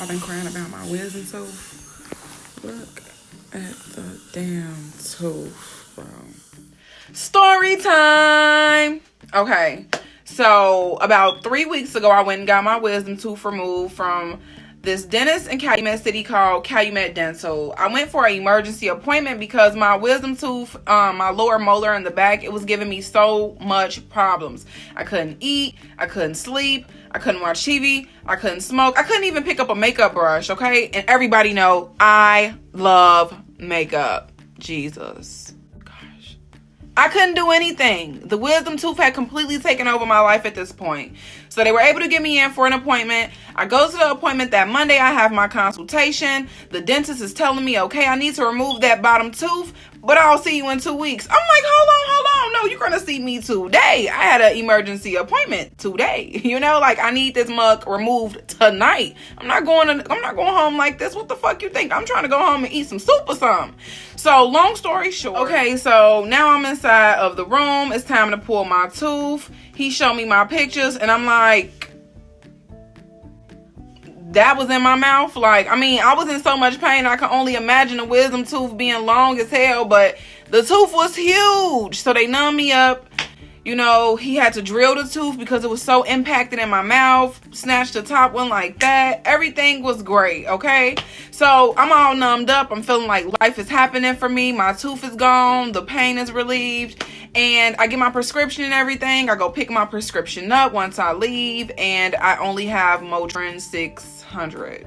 I've been crying about my wisdom tooth. Look at the damn tooth, bro. Story time. Okay, so about 3 weeks ago, I went and got my wisdom tooth removed from this dentist in Calumet City called Calumet Dental. I went for an emergency appointment because my wisdom tooth, my lower molar in the back, it was giving me so much problems. I couldn't eat, I couldn't sleep, I couldn't watch TV, I couldn't smoke, I couldn't even pick up a makeup brush, okay? And everybody know I love makeup. Jesus. Gosh. I couldn't do anything. The wisdom tooth had completely taken over my life at this point. So they were able to get me in for an appointment. I go to the appointment that Monday. I have my consultation. The dentist is telling me, okay, I need to remove that bottom tooth, but I'll see you in 2 weeks. I'm like, hold on. No, you're going to see me today. I had an emergency appointment today. You know, like I need this mug removed tonight. I'm not going home like this. What the fuck you think? I'm trying to go home and eat some soup or something. So long story short. Okay, so now I'm inside of the room. It's time to pull my tooth. He showed me my pictures and I'm like, that was in my mouth. Like, I mean, I was in so much pain. I can only imagine a wisdom tooth being long as hell, but the tooth was huge. So they numbed me up. You know, he had to drill the tooth because it was so impacted in my mouth. Snatched the top one like that. Everything was great, okay? So I'm all numbed up. I'm feeling like life is happening for me. My tooth is gone. The pain is relieved. And I get my prescription and everything. I go pick my prescription up once I leave. And I only have Motrin 600.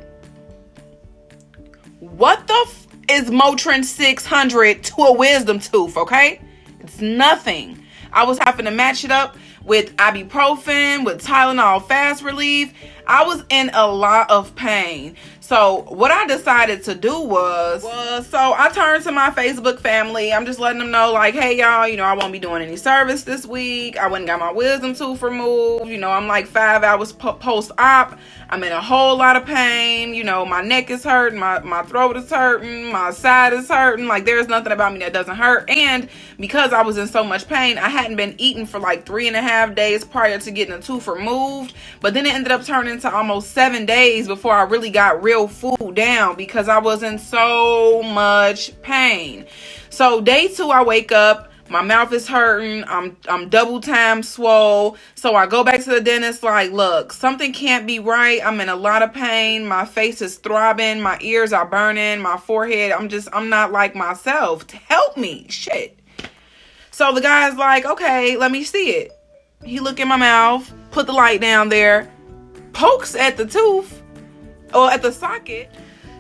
What the is Motrin 600 to a wisdom tooth, okay? It's nothing. I was having to match it up with ibuprofen, with Tylenol fast relief. I was in a lot of pain. So what I decided to do was so I turned to my Facebook family. I'm just letting them know, like, hey, y'all, you know, I won't be doing any service this week. I went and got my wisdom tooth removed. You know, I'm like 5 hours post-op. I'm in a whole lot of pain. You know, my neck is hurting. My throat is hurting. My side is hurting. Like, there's nothing about me that doesn't hurt. And because I was in so much pain, I hadn't been eating for like 3.5 days prior to getting the tooth removed. But then it ended up turning to almost 7 days before I really got real food down because I was in so much pain. So day 2, I wake up. My mouth is hurting. I'm double time swole. So I go back to the dentist like, look, something can't be right. I'm in a lot of pain. My face is throbbing. My ears are burning. My forehead. I'm not like myself. Help me. Shit. So the guy's like, okay, let me see it. He look in my mouth, put the light down there, pokes at the tooth or at the socket.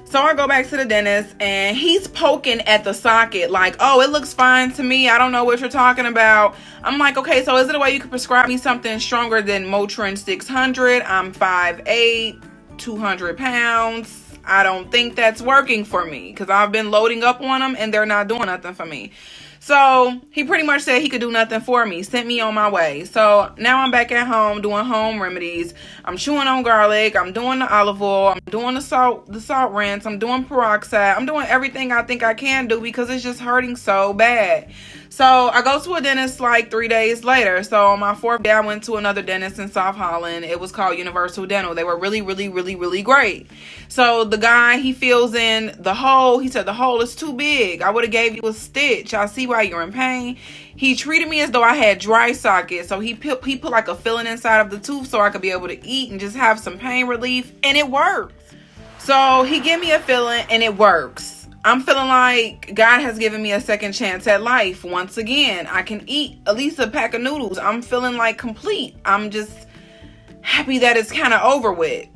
So I go back to the dentist and he's poking at the socket like, oh, it looks fine to me. I don't know what you're talking about. I'm like, okay, so is it a way you could prescribe me something stronger than Motrin 600? I'm 5'8", 200 pounds. I don't think that's working for me because I've been loading up on them and they're not doing nothing for me. So he pretty much said he could do nothing for me, sent me on my way. So now I'm back at home doing home remedies. I'm chewing on garlic. I'm doing the olive oil. I'm doing the salt rinse. I'm doing peroxide. I'm doing everything I think I can do because it's just hurting so bad. So I go to a dentist like 3 days later. So on my 4th day, I went to another dentist in South Holland. It was called Universal Dental. They were really, really, really, really great. So the guy, he fills in the hole. He said the hole is too big. I would have gave you a stitch. I see why you're in pain. He treated me as though I had dry socket. So he put like a filling inside of the tooth so I could be able to eat and just have some pain relief. And it worked. So he gave me a filling and it works. I'm feeling like God has given me a second chance at life. Once again, I can eat at least a pack of noodles. I'm feeling like complete. I'm just happy that it's kind of over with.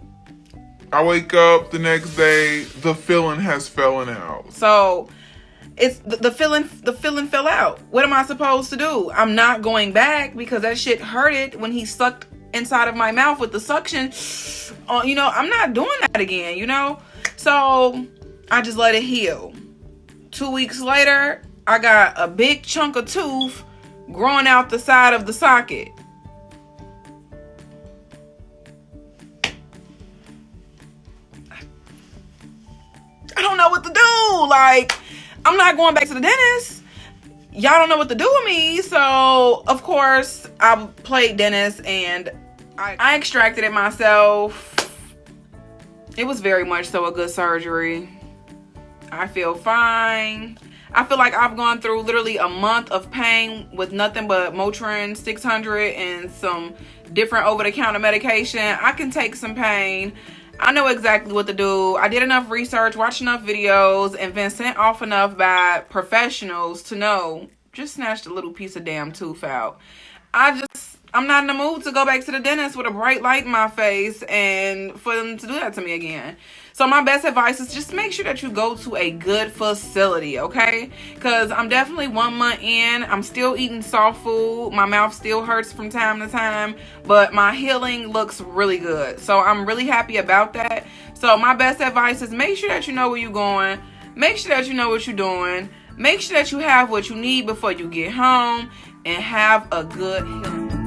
I wake up the next day, the filling has fallen out. So it's the filling fell out. What am I supposed to do? I'm not going back because that shit hurted when he sucked inside of my mouth with the suction. You know, I'm not doing that again, you know? So I just let it heal. 2 weeks later, I got a big chunk of tooth growing out the side of the socket. I don't know what to do. Like, I'm not going back to the dentist. Y'all don't know what to do with me. So, of course, I played dentist and I extracted it myself. It was very much so a good surgery. I feel fine. I feel like I've gone through literally a month of pain with nothing but Motrin 600 and some different over-the-counter medication. I can take some pain. I know exactly what to do. I did enough research, watched enough videos, and been sent off enough by professionals to know, just snatched a little piece of damn tooth out. I'm not in the mood to go back to the dentist with a bright light in my face and for them to do that to me again. So my best advice is just make sure that you go to a good facility, okay? Because I'm definitely 1 month in. I'm still eating soft food. My mouth still hurts from time to time, but my healing looks really good. So I'm really happy about that. So my best advice is make sure that you know where you're going. Make sure that you know what you're doing. Make sure that you have what you need before you get home, and have a good healing.